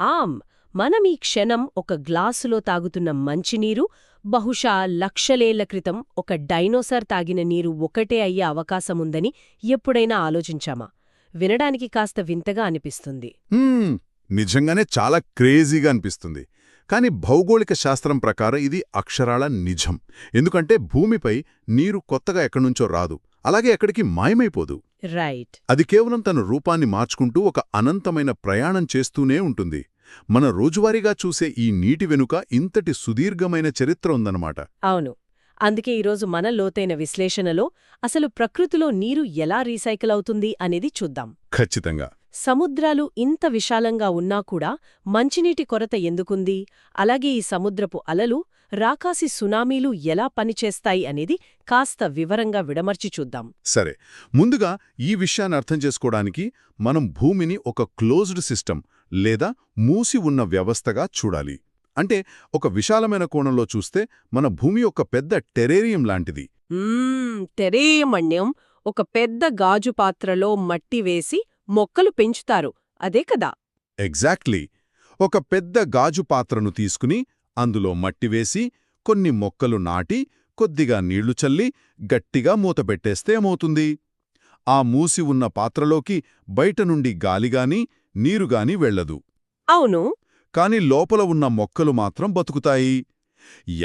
ఆమ్, మనం ఈ క్షణం ఒక గ్లాసులో తాగుతున్న మంచినీరు బహుశా లక్షలేళ్ల క్రితం ఒక డైనోసార్ తాగిన నీరు ఒకటే అయ్యే అవకాశముందని ఎప్పుడైనా ఆలోచించామా? వినడానికి కాస్త వింతగా అనిపిస్తుంది. నిజంగానే చాలా క్రేజీగా అనిపిస్తుంది. కాని భౌగోళిక శాస్త్రం ప్రకారం ఇది అక్షరాల నిజం. ఎందుకంటే భూమిపై నీరు కొత్తగా ఎక్కడ్నుంచో రాదు, అలాగే ఎక్కడికి మాయమైపోదు. రైట్. అది కేవలం తన రూపాన్ని మార్చుకుంటూ ఒక అనంతమైన ప్రయాణం చేస్తూనే ఉంటుంది. మన రోజువారీగా చూసే ఈ నీటి వెనుక ఇంతటి సుదీర్ఘమైన చరిత్ర ఉందన్నమాట. అవును. అందుకే ఈరోజు మన లోతైన విశ్లేషణలో అసలు ప్రకృతిలో నీరు ఎలా రీసైకిల్ అవుతుంది అనేది చూద్దాం. ఖచ్చితంగా. సముద్రాలు ఇంత విశాలంగా ఉన్నా కూడా మంచినీటి కొరత ఎందుకుంది, అలాగే ఈ సముద్రపు అలలు, రాకాసి సునామీలు ఎలా పనిచేస్తాయి అనేది కాస్త వివరంగా విడమర్చి చూద్దాం. సరే, ముందుగా ఈ విషయాన్ని అర్థం చేసుకోవడానికి మనం భూమిని ఒక క్లోజ్డ్ సిస్టమ్ లేదా మూసి ఉన్న వ్యవస్థగా చూడాలి. అంటే ఒక విశాలమైన కోణంలో చూస్తే మన భూమి ఒక పెద్ద టెరేరియం లాంటిది. టెరేయమణ్యం ఒక పెద్ద గాజు పాత్రలో మట్టి వేసి మొక్కలు పెంచుతారు, అదే కదా? ఎగ్జాక్ట్లీ. ఒక పెద్ద గాజు పాత్రను తీసుకుని అందులో మట్టి వేసి కొన్ని మొక్కలు నాటి కొద్దిగా నీళ్లు చల్లి గట్టిగా మూతపెట్టేస్తే ఏమవుతుంది? ఆ మూసి ఉన్న పాత్రలోకి బయట నుండి గాలిగాని నీరుగాని వెళ్లదు. అవును. కాని లోపల ఉన్న మొక్కలు మాత్రం బతుకుతాయి.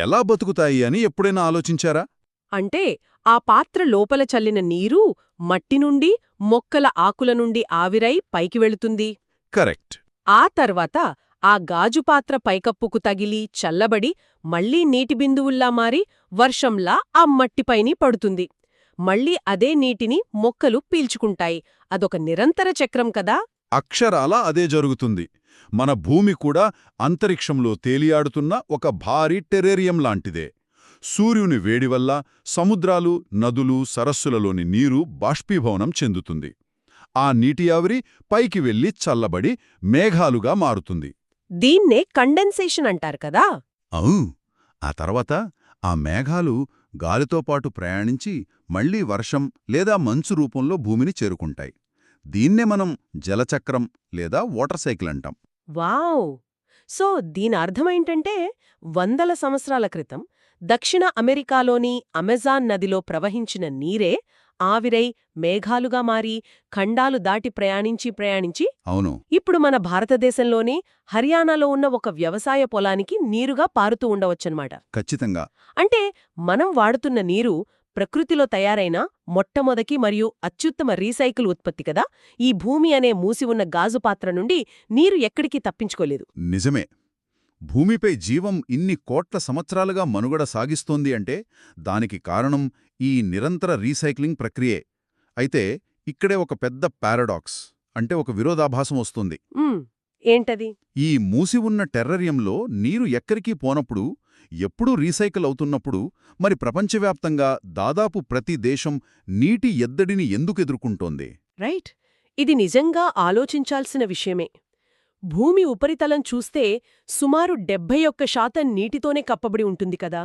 ఎలా బతుకుతాయి అని ఎప్పుడైనా ఆలోచించారా? అంటే ఆ పాత్ర లోపల చల్లిన నీరు మట్టి నుండి, మొక్కల ఆకుల నుండి ఆవిరై పైకి వెళుతుంది. కరెక్ట్. ఆ తర్వాత ఆ గాజుపాత్ర పైకప్పుకు తగిలి చల్లబడి మళ్లీ నీటి బిందువుల్లా మారి వర్షంలా ఆ మట్టిపైని పడుతుంది. మళ్లీ అదే నీటిని మొక్కలు పీల్చుకుంటాయి. అదొక నిరంతర చక్రం కదా. అక్షరాల అదే జరుగుతుంది. మన భూమి కూడా అంతరిక్షంలో తేలియాడుతున్న ఒక భారీ టెరేరియం లాంటిదే. సూర్యుని వేడి వల్ల సముద్రాలు, నదులు, సరస్సులలోని నీరు బాష్పీభవనం చెందుతుంది. ఆ నీటి ఆవిరి పైకి వెళ్లి చల్లబడి మేఘాలుగా మారుతుంది. దీన్నే కండెన్సేషన్ అంటారు కదా. అవును. ఆ తర్వాత ఆ మేఘాలు గాలితో పాటు ప్రయాణించి మళ్లీ వర్షం లేదా మంచు రూపంలో భూమిని చేరుకుంటాయి. దీన్నే మనం జలచక్రం లేదా వాటర్ సైకిల్ అంటాం. వావ్! సో దీని అర్థమేంటంటే వందల సంవత్సరాల క్రితం దక్షిణ అమెరికాలోని అమెజాన్ నదిలో ప్రవహించిన నీరే ఆవిరై మేఘాలుగా మారి ఖండాలు దాటి ప్రయాణించి అవును, ఇప్పుడు మన భారతదేశంలోని హర్యానాలో ఉన్న ఒక వ్యవసాయ పొలానికి నీరుగా పారుతూ ఉండవచ్చన్నమాట. ఖచ్చితంగా. అంటే మనం వాడుతున్న నీరు ప్రకృతిలో తయారైన మొట్టమొదటి మరియు అత్యుత్తమ రీసైకిల్ ఉత్పత్తి కదా. ఈ భూమి అనే మూసి ఉన్న గాజు పాత్ర నుండి నీరు ఎక్కడికి తప్పించుకోలేదు. నిజమే. భూమిపై జీవం ఇన్ని కోట్ల సంవత్సరాలుగా మనుగడ సాగిస్తోంది అంటే దానికి కారణం ఈ నిరంతర రీసైక్లింగ్ ప్రక్రియే. అయితే ఇక్కడే ఒక పెద్ద పారాడాక్స్, అంటే ఒక విరోధాభాసం వస్తుంది. ఏంటది? ఈ మూసి ఉన్న టెర్రరియంలో నీరు ఎక్కడికి పోనప్పుడు, ఎప్పుడూ రీసైకిల్ అవుతున్నప్పుడు, మరి ప్రపంచవ్యాప్తంగా దాదాపు ప్రతి దేశం నీటి ఎద్దడిని ఎందుకు ఎదుర్కొంటోంది? రైట్. ఇది నిజంగా ఆలోచించాల్సిన విషయమే. భూమి ఉపరితలం చూస్తే సుమారు 71% నీటితోనే కప్పబడి ఉంటుంది కదా.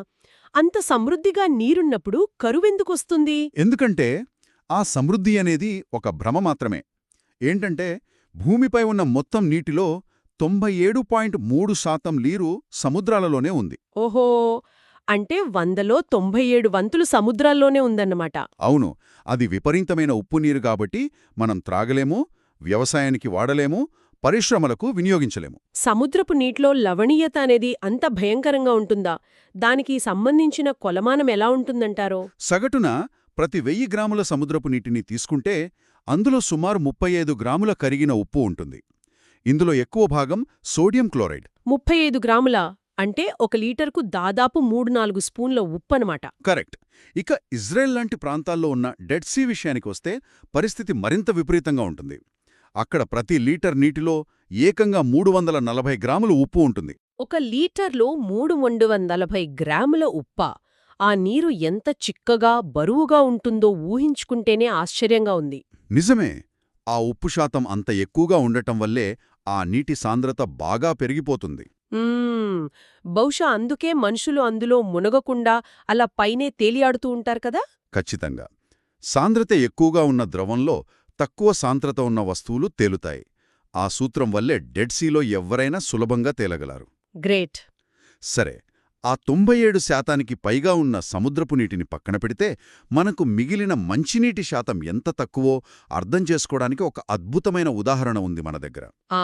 అంత సమృద్ధిగా నీరున్నప్పుడు కరువెందుకొస్తుంది? ఎందుకంటే ఆ సమృద్ధి అనేది ఒక భ్రమ మాత్రమే. ఏంటంటే భూమిపై ఉన్న మొత్తం నీటిలో 97.3% నీరు సముద్రాలలోనే ఉంది. ఓహో, అంటే 100లో 97 వంతులు సముద్రాల్లోనే ఉందన్నమాట. అవును. అది విపరీతమైన ఉప్పు నీరు కాబట్టి మనం త్రాగలేము, వ్యవసాయానికి వాడలేము, పరిశ్రమలకు వినియోగించలేము. సముద్రపు నీటిలో లవణీయత అనేది అంత భయంకరంగా ఉంటుందా? దానికి సంబంధించిన కొలమానం ఎలా ఉంటుందంటారో? సగటున ప్రతి 1000 గ్రాముల సముద్రపు నీటిని తీసుకుంటే అందులో సుమారు 35 గ్రాముల కరిగిన ఉప్పు ఉంటుంది. ఇందులో ఎక్కువ భాగం సోడియం క్లోరైడ్. 35 గ్రాముల అంటే 1 లీటర్కు దాదాపు 3-4 స్పూన్ల ఉప్పనమాట. కరెక్ట్. ఇక ఇజ్రాయెల్ లాంటి ప్రాంతాల్లో ఉన్న డెడ్ సీ విషయానికి వస్తే పరిస్థితి మరింత విపరీతంగా ఉంటుంది. అక్కడ ప్రతి లీటర్ నీటిలో ఏకంగా 340 గ్రాములు ఉప్పు ఉంటుంది. 1 లీటర్లో 340 గ్రాముల ఉప్పా? ఆ నీరు ఎంత చిక్కగా, బరువుగా ఉంటుందో ఊహించుకుంటేనే ఆశ్చర్యంగా ఉంది. నిజమే. ఆ ఉప్పు శాతం అంత ఎక్కువగా ఉండటం వల్లే ఆ నీటి సాంద్రత బాగా పెరిగిపోతుంది. బహుశా అందుకే మనుషులు అందులో మునగకుండా అలా పైనే తేలియాడుతూ ఉంటారు కదా. ఖచ్చితంగా. సాంద్రత ఎక్కువగా ఉన్న ద్రవంలో తక్కువ సాంద్రత ఉన్న వస్తువులు తేలుతాయి. ఆ సూత్రం వల్లే డెడ్ సీలో ఎవ్వరైనా సులభంగా తేలగలరు. గ్రేట్. సరే, ఆ 97% పైగా ఉన్న సముద్రపు నీటిని పక్కన పెడితే మనకు మిగిలిన మంచినీటి శాతం ఎంత తక్కువో అర్థం చేసుకోవడానికి ఒక అద్భుతమైన ఉదాహరణ ఉంది మన దగ్గర. ఆ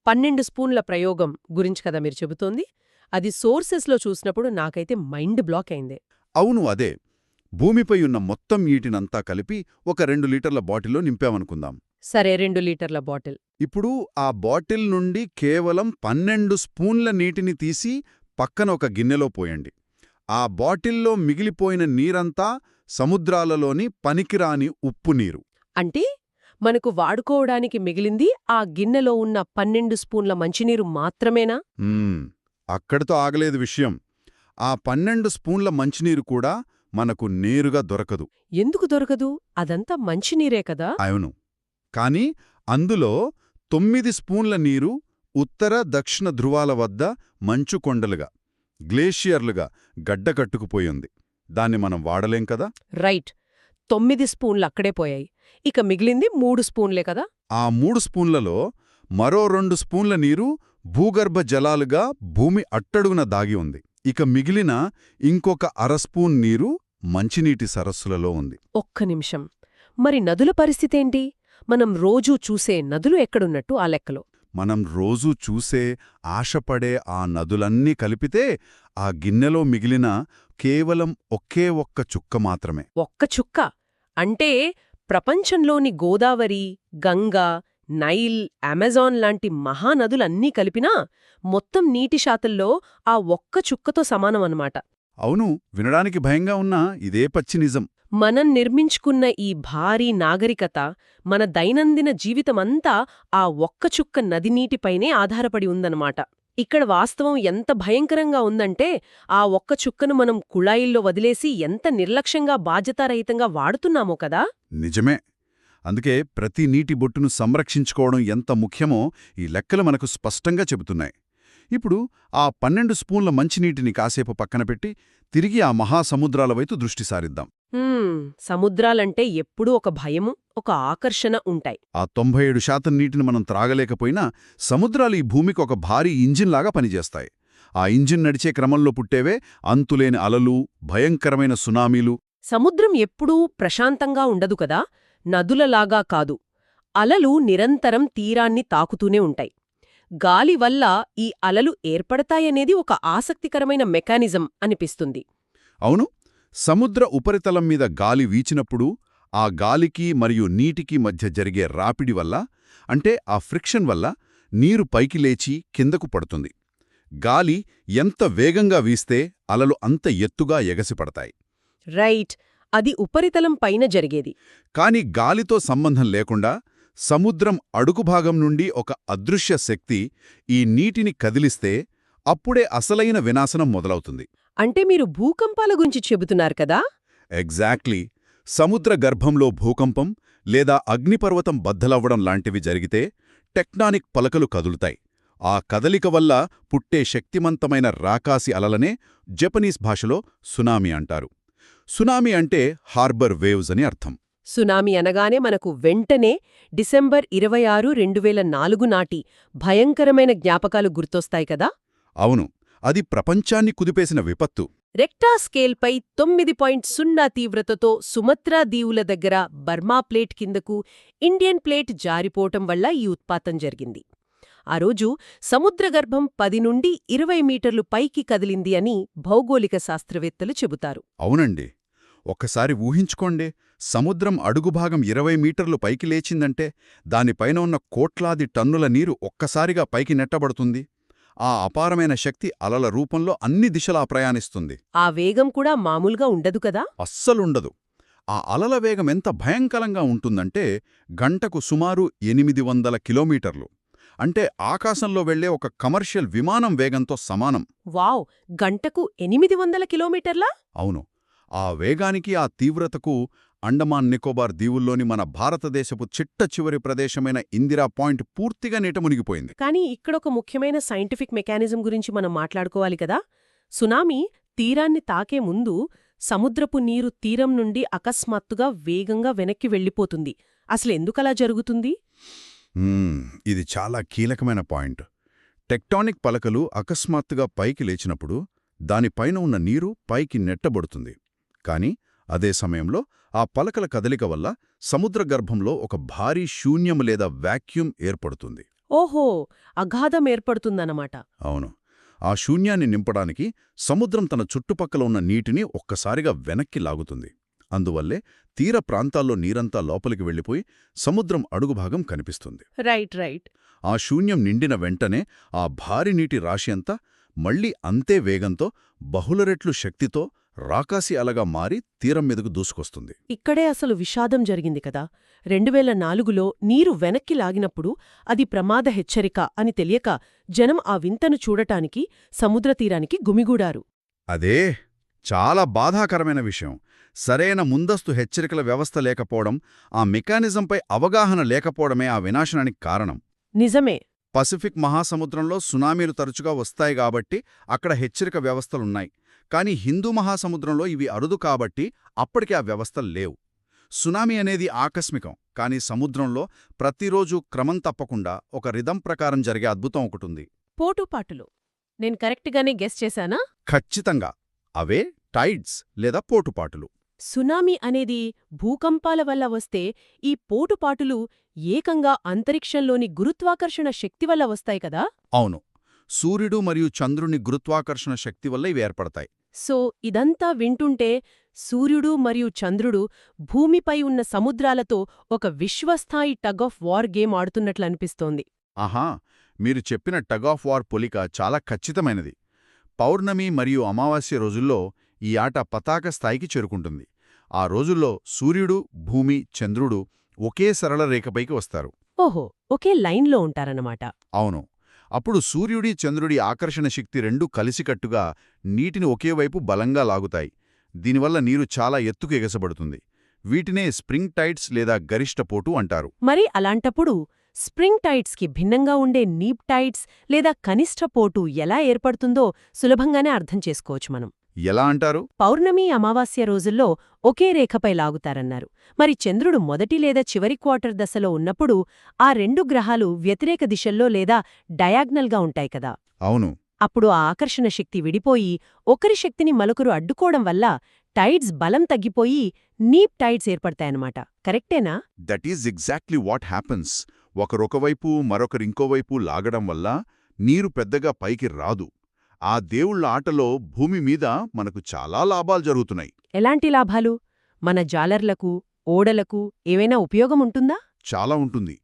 12 స్పూన్ల ప్రయోగం గురించి కదా మీరు చెబుతోంది? అది సోర్సెస్లో చూసినప్పుడు నాకైతే మైండ్ బ్లాక్ అయింది. అవును, అదే. భూమిపై ఉన్న మొత్తం నీటినంతా కలిపి ఒక 2 లీటర్ల బాటిల్లో నింపామనుకుందాం. సరే, 2 లీటర్ల బాటిల్. ఇప్పుడు ఆ బాటిల్ నుండి కేవలం 12 స్పూన్ల నీటిని తీసి పక్కన ఒక గిన్నెలో పోయండి. ఆ బాటిల్లో మిగిలిపోయిన నీరంతా సముద్రాలలోని పనికిరాని ఉప్పు నీరు. అంటే మనకు వాడుకోవడానికి మిగిలింది ఆ గిన్నెలో ఉన్న 12 స్పూన్ల మంచినీరు మాత్రమేనా? అక్కడితో ఆగలేదు విషయం. ఆ 12 స్పూన్ల మంచినీరు కూడా మనకు నేరుగా దొరకదు. ఎందుకు దొరకదు? అదంతా మంచినీరే కదా? అవును. కాని అందులో 9 స్పూన్ల నీరు ఉత్తర దక్షిణ ధృవాల వద్ద మంచు కొండలుగా, గ్లేషియర్లుగా గడ్డకట్టుకుపోయింది. దాన్ని మనం వాడలేం కదా. రైట్. 9 స్పూన్లు అక్కడే పోయాయి. ఇక మిగిలింది 3 స్పూన్లే కదా? ఆ 3 స్పూన్లలో మరో 2 స్పూన్ల నీరు భూగర్భ జలాలుగా భూమి అట్టడుగున దాగి ఉంది. ఇక మిగిలిన ఇంకొక అరస్పూన్ నీరు మంచినీటి సరస్సులలో ఉంది. ఒక్క నిమిషం. మరి నదుల పరిస్థితేంటి? మనం రోజూ చూసే నదులు ఎక్కడున్నట్టు ఆ లెక్కలో? మనం రోజూ చూసే, ఆశపడే ఆ నదులన్నీ కలిపితే ఆ గిన్నెలో మిగిలిన కేవలం ఒకే ఒక్క చుక్క మాత్రమే. ఒక్క చుక్క? అంటే ప్రపంచంలోని గోదావరి, గంగా, నైల్, అమెజాన్ లాంటి మహానదులన్నీ కలిపినా మొత్తం నీటి శాతంలో ఆ ఒక్క చుక్కతో సమానమన్నమాట. అవును, వినడానికి భయంగా ఉన్నా ఇదే పచ్చి నిజం. మనం నిర్మించుకున్న ఈ భారీ నాగరికత, మన దైనందిన జీవితమంతా ఆ ఒక్క చుక్క నదినీటిపైనే ఆధారపడి ఉందన్నమాట. ఇక్కడ వాస్తవం ఎంత భయంకరంగా ఉందంటే, ఆ ఒక్క చుక్కను మనం కుళాయిల్లో వదిలేసి ఎంత నిర్లక్ష్యంగా బాధ్యతారహితంగా వాడుతున్నామో కదా. నిజమే. అందుకే ప్రతి నీటి బొట్టును సంరక్షించుకోవడం ఎంత ముఖ్యమో ఈ లెక్కలు మనకు స్పష్టంగా చెబుతున్నాయి. ఇప్పుడు ఆ 12 స్పూన్ల మంచినీటిని కాసేపు పక్కన పెట్టి తిరిగి ఆ మహాసముద్రాల వైపు దృష్టి సారిద్దాం. సముద్రాలంటే ఎప్పుడూ ఒక భయము, ఒక ఆకర్షణ ఉంటాయి. ఆ 97% నీటిని మనం త్రాగలేకపోయినా సముద్రాలు ఈ భూమికి ఒక భారీ ఇంజిన్లాగా పనిచేస్తాయి. ఆ ఇంజిన్ నడిచే క్రమంలో పుట్టేవే అంతులేని అలలు, భయంకరమైన సునామీలు. సముద్రం ఎప్పుడూ ప్రశాంతంగా ఉండదు కదా, నదులలాగా కాదు. అలలు నిరంతరం తీరాన్ని తాకుతూనే ఉంటాయి. గాలి వల్ల ఈ అలలు ఏర్పడతాయనేది ఒక ఆసక్తికరమైన మెకానిజం అనిపిస్తుంది. అవును, సముద్ర ఉపరితలం మీద గాలి వీచినప్పుడు ఆ గాలికి మరియు నీటికి మధ్య జరిగే రాపిడి వల్ల, అంటే ఆ ఫ్రిక్షన్ వల్ల నీరు పైకి లేచి కిందకు పడుతుంది. గాలి ఎంత వేగంగా వీస్తే అలలు అంత ఎత్తుగా ఎగసిపడతాయి. రైట్. అది ఉపరితలం పైన జరిగేది. కాని గాలితో సంబంధం లేకుండా సముద్రం అడుగుభాగం నుండి ఒక అదృశ్య శక్తి ఈ నీటిని కదిలిస్తే అప్పుడే అసలైన వినాశనం మొదలవుతుంది. అంటే మీరు భూకంపాల గురించి చెబుతున్నారు కదా? ఎగ్జాక్ట్లీ. సముద్ర గర్భంలో భూకంపం లేదా అగ్నిపర్వతం బద్దలవ్వడం లాంటివి జరిగితే టెక్టానిక్ పలకలు కదులుతాయి. ఆ కదలిక వల్ల పుట్టే శక్తిమంతమైన రాకాసి అలలనే జపనీస్ భాషలో సునామీ అంటారు. సునామీ అంటే హార్బర్ వేవ్స్ అని అర్థం. సునామీ అనగానే మనకు వెంటనే డిసెంబర్ 26, 2004 నాటి భయంకరమైన జ్ఞాపకాలు గుర్తొస్తాయి కదా? అవును, అది ప్రపంచాన్ని కుదిపేసిన విపత్తు. రెక్టా స్కేల్పై 9.0 తీవ్రతతో సుమత్రా దీవుల దగ్గర బర్మా ప్లేట్ కిందకు ఇండియన్ ప్లేట్ జారిపోవటం వల్ల ఈ ఉత్పాతం జరిగింది. ఆ రోజు సముద్రగర్భం 10 నుండి 20 మీటర్లు పైకి కదిలింది అని భౌగోళిక శాస్త్రవేత్తలు చెబుతారు. అవునండి. ఒక్కసారి ఊహించుకోండి, సముద్రం అడుగుభాగం 20 మీటర్లు పైకి లేచిందంటే దానిపైన ఉన్న కోట్లాది టన్నుల నీరు ఒక్కసారిగా పైకి నెట్టబడుతుంది. ఆ అపారమైన శక్తి అలల రూపంలో అన్ని దిశలా ప్రయాణిస్తుంది. ఆ వేగం కూడా మామూలుగా ఉండదు కదా? అస్సలుండదు. ఆ అలల వేగం ఎంత భయంకరంగా ఉంటుందంటే గంటకు సుమారు 800 కిలోమీటర్లు. అంటే ఆకాశంలో వెళ్లే ఒక కమర్షియల్ విమానం వేగంతో సమానం. వావ్! గంటకు 800 కిలోమీటర్లా? అవును. ఆ వేగానికి, ఆ తీవ్రతకు అండమాన్ నికోబార్ దీవుల్లోని మన భారతదేశపు చిట్ట చివరి ప్రదేశమైన ఇందిరా పాయింట్ పూర్తిగా నీట మునిగిపోయింది. కానీ ఇక్కడొక ముఖ్యమైన సైంటిఫిక్ మెకానిజం గురించి మనం మాట్లాడుకోవాలి కదా. సునామీ తీరాన్ని తాకే ముందు సముద్రపు నీరు తీరం నుండి అకస్మాత్తుగా వేగంగా వెనక్కి వెళ్ళిపోతుంది. అసలెందుకలా జరుగుతుంది? ఇది చాలా కీలకమైన పాయింట్. టెక్టానిక్ పలకలు అకస్మాత్తుగా పైకి లేచినప్పుడు దానిపైన ఉన్న నీరు పైకి నెట్టబడుతుంది. కాని అదే సమయంలో ఆ పలకల కదలిక వల్ల సముద్ర గర్భంలో ఒక భారీ శూన్యం లేదా వాక్యూమ్ ఏర్పడుతుంది. ఓహో, అగాధం ఏర్పడుతుందన్నమాట. అవును. ఆ శూన్యాన్ని నింపడానికి సముద్రం తన చుట్టుపక్కల ఉన్న నీటిని ఒక్కసారిగా వెనక్కి లాగుతుంది. అందువల్లే తీర ప్రాంతాల్లో నీరంతా లోపలికి వెళ్ళిపోయి సముద్రం అడుగుభాగం కనిపిస్తుంది. రైట్. ఆ శూన్యం నిండిన వెంటనే ఆ భారీ నీటి రాశి అంతా మళ్లీ అంతే వేగంతో బహుళ రెట్లు శక్తితో రాకాసి అలగా మారి తీరం మీదకు దూసుకొస్తుంది. ఇక్కడే అసలు విషాదం జరిగింది కదా. 2004లో నీరు వెనక్కి లాగినప్పుడు అది ప్రమాద హెచ్చరిక అని తెలియక జనం ఆ వింతను చూడటానికి సముద్రతీరానికి గుమిగూడారు. అదే చాలా బాధాకరమైన విషయం. సరైన ముందస్తు హెచ్చరికల వ్యవస్థ లేకపోవడం, ఆ మెకానిజంపై అవగాహన లేకపోవడమే ఆ వినాశనానికి కారణం. నిజమే. పసిఫిక్ మహాసముద్రంలో సునామీలు తరచుగా వస్తాయి కాబట్టి అక్కడ హెచ్చరిక వ్యవస్థలున్నాయి. కాని హిందూ మహాసముద్రంలో ఇవి అరుదు కాబట్టి అప్పటికి ఆ వ్యవస్థలు లేవు. సునామీ అనేది ఆకస్మికం, కానీ సముద్రంలో ప్రతిరోజూ క్రమం తప్పకుండా ఒక రిథం ప్రకారం జరిగే అద్భుతం ఒకటుంది. పోటుపాటులు. నేను కరెక్ట్గానే గెస్ చేశానా? ఖచ్చితంగా అవే టైడ్స్ లేదా పోటుపాటులు. సునామీ అనేది భూకంపాల వల్ల వస్తే, ఈ పోటుపాటులు ఏకంగా అంతరిక్షంలోని గురుత్వాకర్షణ శక్తి వల్ల వస్తాయి కదా. అవును. సూర్యుడు మరియు చంద్రుని గురుత్వాకర్షణ శక్తి వల్ల ఇవి ఏర్పడతాయి. సో ఇదంతా వింటుంటే సూర్యుడు మరియు చంద్రుడు భూమిపై ఉన్న సముద్రాలతో ఒక విశ్వస్థాయి టగ్ ఆఫ్ వార్ గేమ్ ఆడుతున్నట్లనిపిస్తోంది. ఆహా, మీరు చెప్పిన టగ్ ఆఫ్ వార్ పోలిక చాలా ఖచ్చితమైనది. పౌర్ణమి మరియు అమావాస్య రోజుల్లో ఈ ఆట పతాక స్థాయికి చేరుకుంటుంది. ఆ రోజుల్లో సూర్యుడు, భూమి, చంద్రుడు ఒకే సరళ రేఖపైకి వస్తారు. ఓహో, ఒకే లైన్లో ఉంటారన్నమాట. అవును. అప్పుడు సూర్యుడి, చంద్రుడి ఆకర్షణ శక్తి రెండూ కలిసికట్టుగా నీటిని ఒకేవైపు బలంగా లాగుతాయి. దీనివల్ల నీరు చాలా ఎత్తుకు ఎగసబడుతుంది. వీటినే స్ప్రింగ్ టైడ్స్ లేదా గరిష్ట పోటు అంటారు. మరి అలాంటప్పుడు స్ప్రింగ్ టైడ్స్కి భిన్నంగా ఉండే నీప్ టైడ్స్ లేదా కనిష్ట పోటు ఎలా ఏర్పడుతుందో సులభంగానే అర్థం చేసుకోవచ్చు మనం. ఎలా అంటారు? పౌర్ణమి, అమావాస్య రోజుల్లో ఒకే రేఖపై లాగుతారన్నారు. మరి చంద్రుడు మొదటి లేదా చివరి క్వార్టర్ దశలో ఉన్నప్పుడు ఆ రెండు గ్రహాలు వ్యతిరేక దిశల్లో లేదా డయాగ్నల్గా ఉంటాయి కదా. అవును. అప్పుడు ఆ ఆకర్షణ శక్తి విడిపోయి ఒకరి శక్తిని మరొకరు అడ్డుకోవడం వల్ల టైడ్స్ బలం తగ్గిపోయి నీప్ టైడ్స్ ఏర్పడతాయన్నమాట. కరెక్టేనా? That is exactly what happens. ఒకరొకవైపు మరొకరింకోవైపు లాగడం వల్ల నీరు పెద్దగా పైకి రాదు. ఆ దేవుళ్ల ఆటలో భూమి మీద మనకు చాలా లాభాలు జరుగుతున్నాయి. ఎలాంటి లాభాలు? మన జాలర్లకు, ఓడలకు ఏవైనా ఉపయోగముంటుందా? చాలా ఉంటుంది.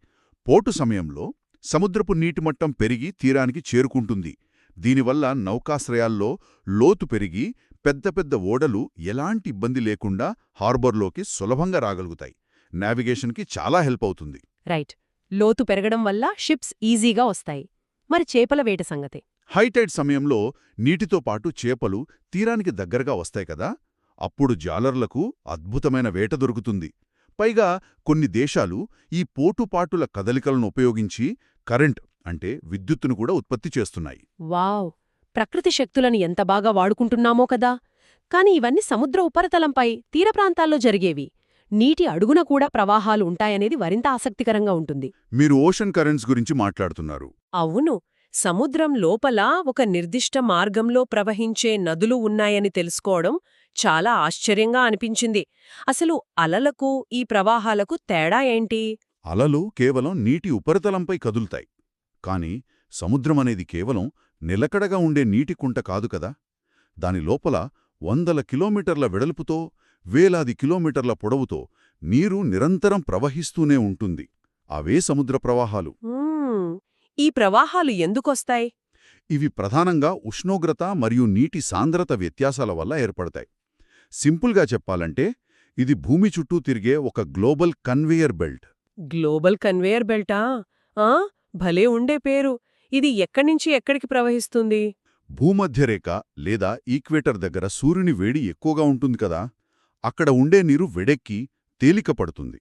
పోటు సమయంలో సముద్రపు నీటిమట్టం పెరిగి తీరానికి చేరుకుంటుంది. దీనివల్ల నౌకాశ్రయాల్లో లోతు పెరిగి పెద్ద పెద్ద ఓడలు ఎలాంటి ఇబ్బంది లేకుండా హార్బర్లోకి సులభంగా రాగలుగుతాయి. నావిగేషన్కి చాలా హెల్ప్ అవుతుంది. రైట్. లోతు పెరగడం వల్ల షిప్స్ ఈజీగా వస్తాయి. మరి చేపల వేట సంగతే? హైటైడ్ సమయంలో నీటితో పాటు చేపలు తీరానికి దగ్గరగా వస్తాయి కదా. అప్పుడు జాలర్లకు అద్భుతమైన వేట దొరుకుతుంది. పైగా కొన్ని దేశాలు ఈ పోటుపాటుల కదలికలను ఉపయోగించి కరెంట్ అంటే విద్యుత్తును కూడా ఉత్పత్తి చేస్తున్నాయి. వావ్! ప్రకృతి శక్తులను ఎంత బాగా వాడుకుంటున్నామో కదా. కాని ఇవన్నీ సముద్ర ఉపరితలంపై తీర ప్రాంతాల్లో జరిగేవి. నీటి అడుగున కూడా ప్రవాహాలు ఉంటాయనేది మరింత ఆసక్తికరంగా ఉంటుంది. మీరు ఓషన్ కరెంట్స్ గురించి మాట్లాడుతున్నారు. అవును. సముద్రం లోపల ఒక నిర్దిష్ట మార్గంలో ప్రవహించే నదులు ఉన్నాయని తెలుసుకోవడం చాలా ఆశ్చర్యంగా అనిపించింది. అసలు అలలకు ఈ ప్రవాహాలకు తేడా ఏంటి? అలలు కేవలం నీటి ఉపరితలంపై కదులుతాయి. కాని సముద్రమనేది కేవలం నిలకడగా ఉండే నీటి కుంట కాదు కదా. దాని లోపల వందల కిలోమీటర్ల వెడల్పుతో, వేలాది కిలోమీటర్ల పొడవుతో నీరు నిరంతరం ప్రవహిస్తూనే ఉంటుంది. అవే సముద్ర ప్రవాహాలు. ఈ ప్రవాహాలు ఎందుకొస్తాయి? ఇవి ప్రధానంగా ఉష్ణోగ్రత మరియు నీటి సాంద్రత వ్యత్యాసాల వల్ల ఏర్పడతాయి. సింపుల్గా చెప్పాలంటే ఇది భూమి చుట్టూ తిరిగే ఒక global conveyor belt. Global conveyor బెల్టా? భలే ఉండే పేరు. ఇది ఎక్కడ్నించి ఎక్కడికి ప్రవహిస్తుంది? భూమధ్యరేఖ లేదా ఈక్వేటర్ దగ్గర సూర్యుని వేడి ఎక్కువగా ఉంటుంది కదా. అక్కడ ఉండే నీరు వెడెక్కి తేలిక పడుతుంది.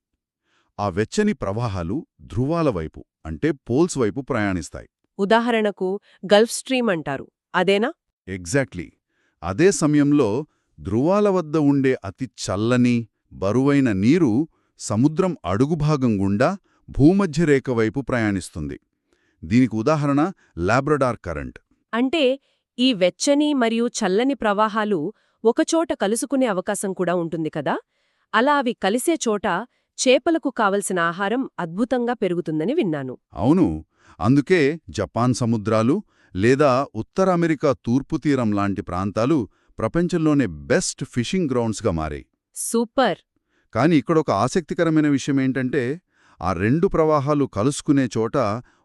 ఆ వెచ్చని ప్రవాహాలు ధృవాల వైపు అంటే పోల్స్ వైపు ప్రయాణిస్తాయి. ఉదాహరణకు గల్ఫ్ స్ట్రీమ్ అంటారు, అదేనా? ఎగ్జాక్ట్లీ. అదే సమయంలో ధృవాల వద్ద ఉండే అతి చల్లని, బరువైన నీరు సముద్రం అడుగుభాగం గుండా భూమధ్యరేఖ వైపు ప్రయాణిస్తుంది. దీనికి ఉదాహరణ లాబ్రడార్ కరెంట్. అంటే ఈ వెచ్చని మరియు చల్లని ప్రవాహాలు ఒకచోట కలుసుకునే అవకాశం కూడా ఉంటుంది కదా. అలా అవి కలిసే చోట చేపలకు కావలసిన ఆహారం అద్భుతంగా పెరుగుతుందని విన్నాను. అవును, అందుకే జపాన్ సముద్రాలు లేదా ఉత్తర అమెరికా తూర్పు తీరం లాంటి ప్రాంతాలు ప్రపంచంలోనే బెస్ట్ ఫిషింగ్ గ్రౌండ్స్గా మారాయి. సూపర్. కానీ ఇక్కడొక ఆసక్తికరమైన విషయమేంటంటే, ఆ రెండు ప్రవాహాలు కలుసుకునే చోట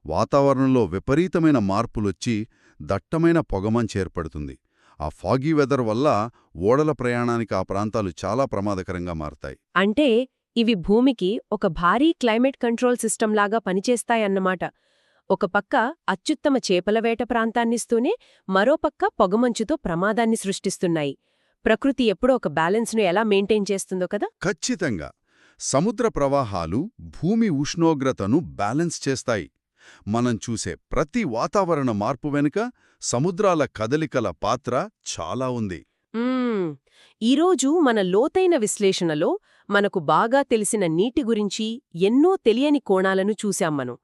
వాతావరణంలో విపరీతమైన మార్పులొచ్చి దట్టమైన పొగమంచు ఏర్పడుతుంది. ఆ ఫాగీ వెదర్ వల్ల ఓడల ప్రయాణానికి ఆ ప్రాంతాలు చాలా ప్రమాదకరంగా మారతాయి. అంటే ఇవి భూమికి ఒక భారీ క్లైమేట్ కంట్రోల్ సిస్టంలాగా పనిచేస్తాయన్నమాట. ఒక పక్క అత్యుత్తమ చేపల వేట ప్రాంతాన్నిస్తూనే మరోపక్క పొగమంచుతో ప్రమాదాన్ని సృష్టిస్తున్నాయి. ప్రకృతి ఎప్పుడో ఒక బ్యాలెన్స్ను ఎలా మెయింటైన్ చేస్తుందో కదా. ఖచ్చితంగా. సముద్ర ప్రవాహాలు భూమి ఉష్ణోగ్రతను బ్యాలెన్స్ చేస్తాయి. మనం చూసే ప్రతి వాతావరణ మార్పు వెనుక సముద్రాల కదలికల పాత్ర చాలా ఉంది. ఈరోజు మన లోతైన విశ్లేషణలో మనకు బాగా తెలిసిన నీటి గురించి ఎన్నో తెలియని కోణాలను చూశాం మనం.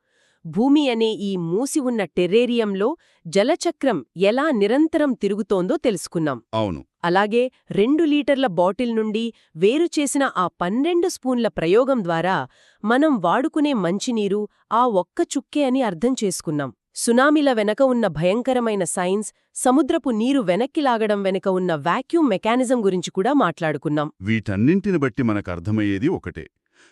భూమి అనే ఈ మూసి ఉన్న టెర్రేరియంలో జలచక్రం ఎలా నిరంతరం తిరుగుతోందో తెలుసుకున్నాం. అవును. అలాగే 2 లీటర్ల బాటిల్ నుండి వేరుచేసిన ఆ 12 స్పూన్ల ప్రయోగం ద్వారా మనం వాడుకునే మంచినీరు ఆ ఒక్క చుక్కే అని అర్థం చేసుకున్నాం. సునామీల వెనక ఉన్న భయంకరమైన సైన్స్, సముద్రపు నీరు వెనక్కి లాగడం వెనుక ఉన్న వాక్యూమ్ మెకానిజం గురించి కూడా మాట్లాడుకున్నాం. వీటన్నింటిని బట్టి మనకర్థమయ్యేది ఒకటే: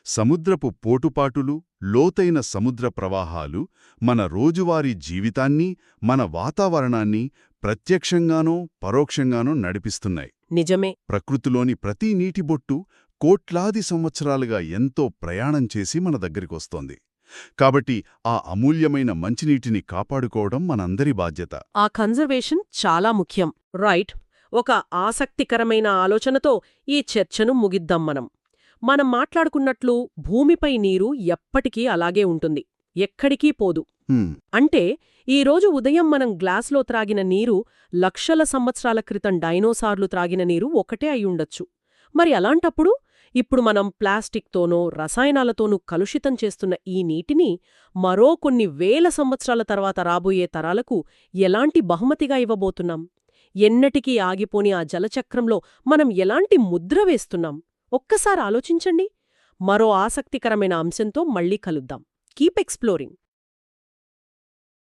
సముద్రపు పోటుపాటులు, లోతైన సముద్ర ప్రవాహాలు మన రోజువారీ జీవితాన్ని, మన వాతావరణాన్ని ప్రత్యక్షంగానో పరోక్షంగానో నడిపిస్తున్నాయి. నిజమే. ప్రకృతిలోని ప్రతి నీటిబొట్టు కోట్లాది సంవత్సరాలుగా ఎంతో ప్రయాణం చేసి మన దగ్గరికొస్తోంది. కాబట్టి ఆ అమూల్యమైన మంచినీటిని కాపాడుకోవడం మనందరి బాధ్యత. ఆ కన్జర్వేషన్ చాలా ముఖ్యం. రైట్. ఒక ఆసక్తికరమైన ఆలోచనతో ఈ చర్చను ముగిద్దాం మనం మాట్లాడుకున్నట్లు భూమిపై నీరు ఎప్పటికీ అలాగే ఉంటుంది, ఎక్కడికీ పోదు. అంటే ఈరోజు ఉదయం మనం గ్లాస్లో త్రాగిన నీరు లక్షల సంవత్సరాల క్రితం డైనోసార్లు త్రాగిన నీరు ఒకటే అయ్యుండొచ్చు. మరి అలాంటప్పుడు ఇప్పుడు మనం ప్లాస్టిక్తోనో రసాయనాలతోనూ కలుషితం చేస్తున్న ఈ నీటిని మరో కొన్ని వేల సంవత్సరాల తర్వాత రాబోయే తరాలకు ఎలాంటి బహుమతిగా ఇవ్వబోతున్నాం? ఎన్నటికీ ఆగిపోని ఆ జలచక్రంలో మనం ఎలాంటి ముద్ర వేస్తున్నాం? ఒక్కసారి ఆలోచించండి. మరో ఆసక్తికరమైన అంశంతో మళ్ళీ కలుద్దాం. Keep exploring.